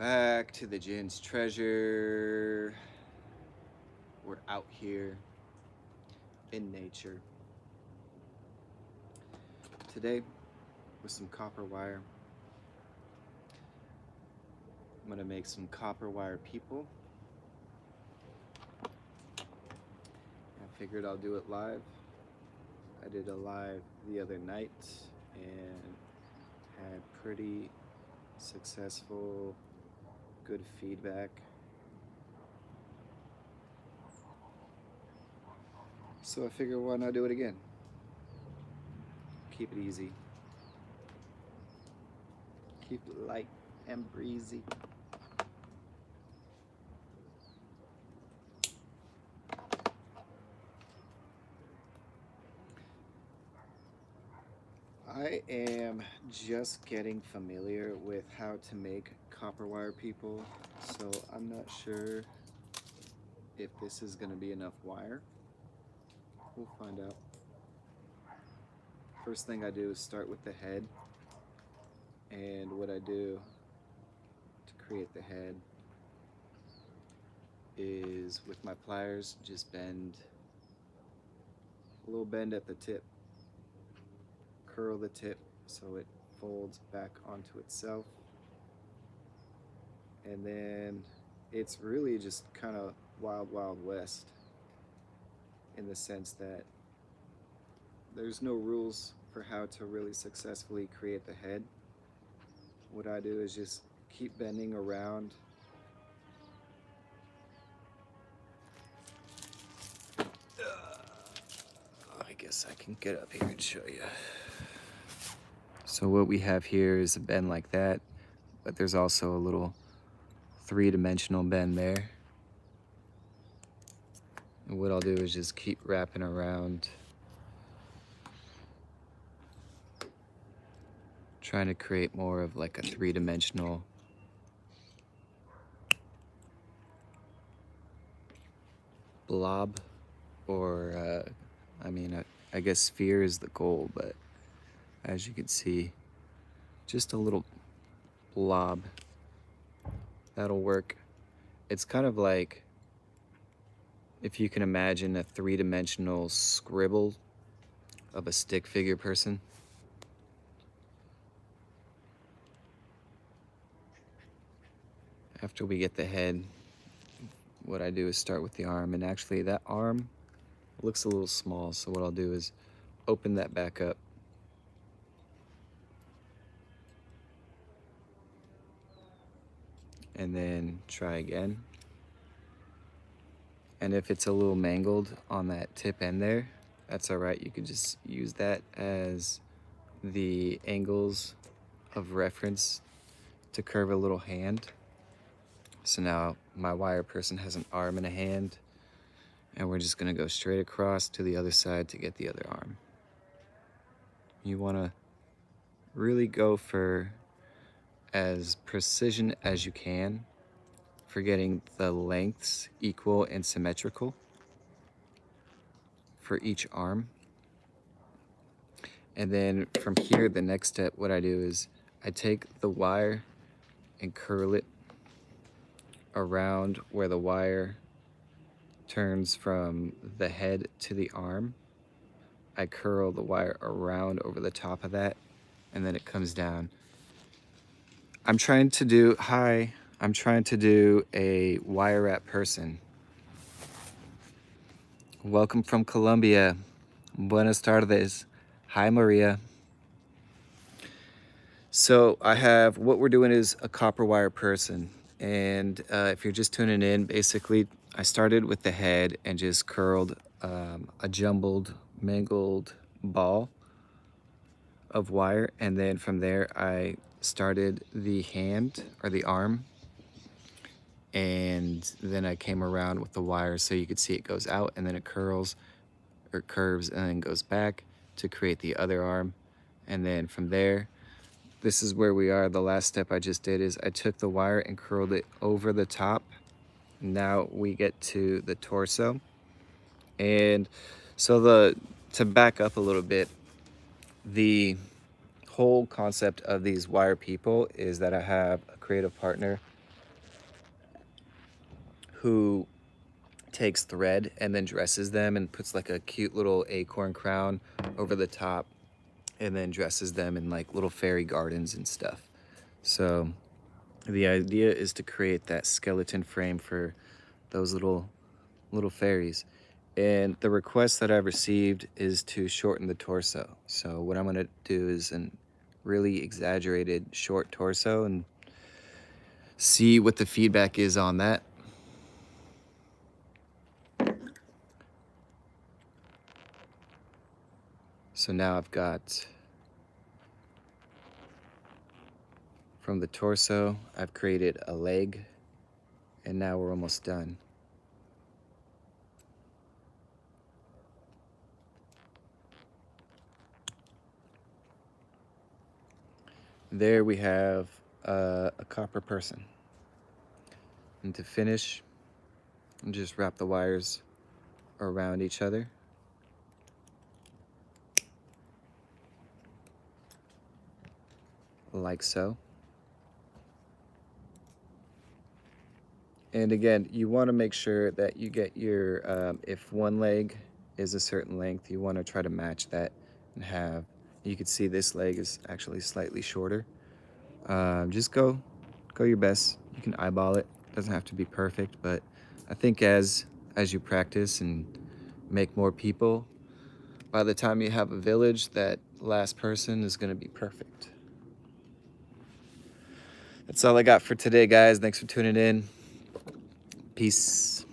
back to the Djinns Treasure. We're out here in nature today with some copper wire. I'm gonna make some copper wire people. I figured I'll do it live. I did a live the other night and had pretty successful, good feedback. So I figured why not do it again? Keep it easy. Keep it light and breezy. I am just getting familiar with how to make copper wire people, so I'm not sure if this is going to be enough wire. We'll find out. First thing I do is start with the head, and what I do to create the head is with my pliers just bend a little bend at the tip, curl the tip so it folds back onto itself, and then it's really just kind of wild west in the sense that there's no rules for how to really successfully create the head. What I do is just keep bending around I guess I can get up here and show you. So what we have here is a bend like that, but there's also a little three-dimensional bend there. And what I'll do is just keep wrapping around, trying to create more of like a three-dimensional blob, or I guess sphere is the goal, but as you can see, just a little blob. That'll work. It's kind of like, if you can imagine a three-dimensional scribble of a stick figure person. After we get the head, what I do is start with the arm, and actually that arm looks a little small, so what I'll do is open that back up. And then try again. And if it's a little mangled on that tip end there, that's all right. You could just use that as the angles of reference to curve a little hand. So now my wire person has an arm and a hand, and we're just gonna go straight across to the other side to get the other arm. You wanna really go for as precision as you can, for getting the lengths equal and symmetrical for each arm. And then from here, the next step, what I do is I take the wire and curl it around where the wire turns from the head to the arm. I curl the wire around over the top of that, and then it comes down. I'm trying to do a wire wrap person. Welcome from Colombia. Buenas tardes. Hi, Maria. So what we're doing is a copper wire person. And if you're just tuning in, basically I started with the head and just curled a jumbled, mangled ball of wire. And then from there, I started the hand or the arm, and then I came around with the wire so you could see it goes out, and then it curls or curves and then goes back to create the other arm. And then from there, this is where we are. The last step I just did is I took the wire and curled it over the top. Now we get to the torso. And so to back up a little bit, the whole concept of these wire people is that I have a creative partner who takes thread and then dresses them and puts like a cute little acorn crown over the top and then dresses them in like little fairy gardens and stuff. So the idea is to create that skeleton frame for those little fairies. And the request that I've received is to shorten the torso. So what I'm gonna do is a really exaggerated short torso and see what the feedback is on that. So now I've got, from the torso, I've created a leg, and now we're almost done. There we have a copper person. And to finish, just wrap the wires around each other. Like so. And again, you want to make sure that you get your, if one leg is a certain length, you want to try to match that and have, you can see this leg is actually slightly shorter. Just go your best. You can eyeball it. Doesn't have to be perfect, but I think as you practice and make more people, by the time you have a village, that last person is going to be perfect. That's all I got for today, guys. Thanks for tuning in. Peace.